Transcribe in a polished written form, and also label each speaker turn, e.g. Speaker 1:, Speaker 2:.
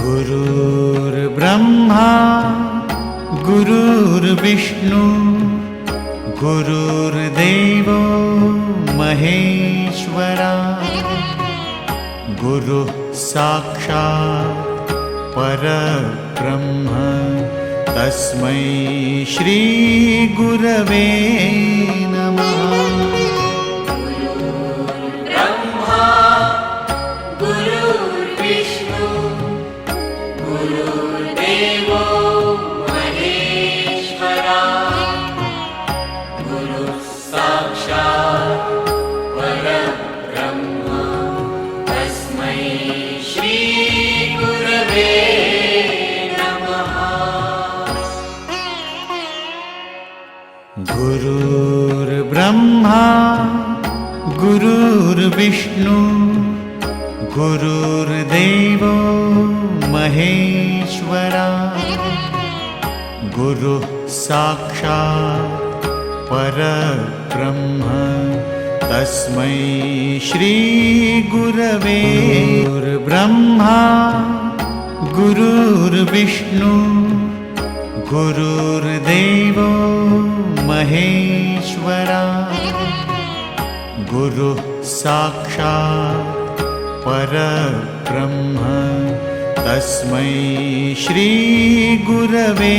Speaker 1: गुरुर्ब्रह्मा गुरुर्विष्णु गुरुर्देवो महेश्वरा गुरुः साक्षात् परब्रह्म तस्मै श्री गुरवे नमः।
Speaker 2: ब्रह्मा गुरुर्विष्णु गुरुर्देवो महेश्वरा गुरुः साक्षात् परब्रह्म तस्मै श्री गुरवे नमः।
Speaker 1: गुरुर्ब्रह्मा गुरुर्विष्णु गुरुर्देवो महेश्वरा गुरुः साक्षात् परब्रह्म तस्मै श्री गुरवे। गुरुर्ब्रह्मा गुरुर्विष्णु गुरुर्देवो महेश्वरा गुरुः साक्षात् परब्रह्म तस्मै श्री गुरवे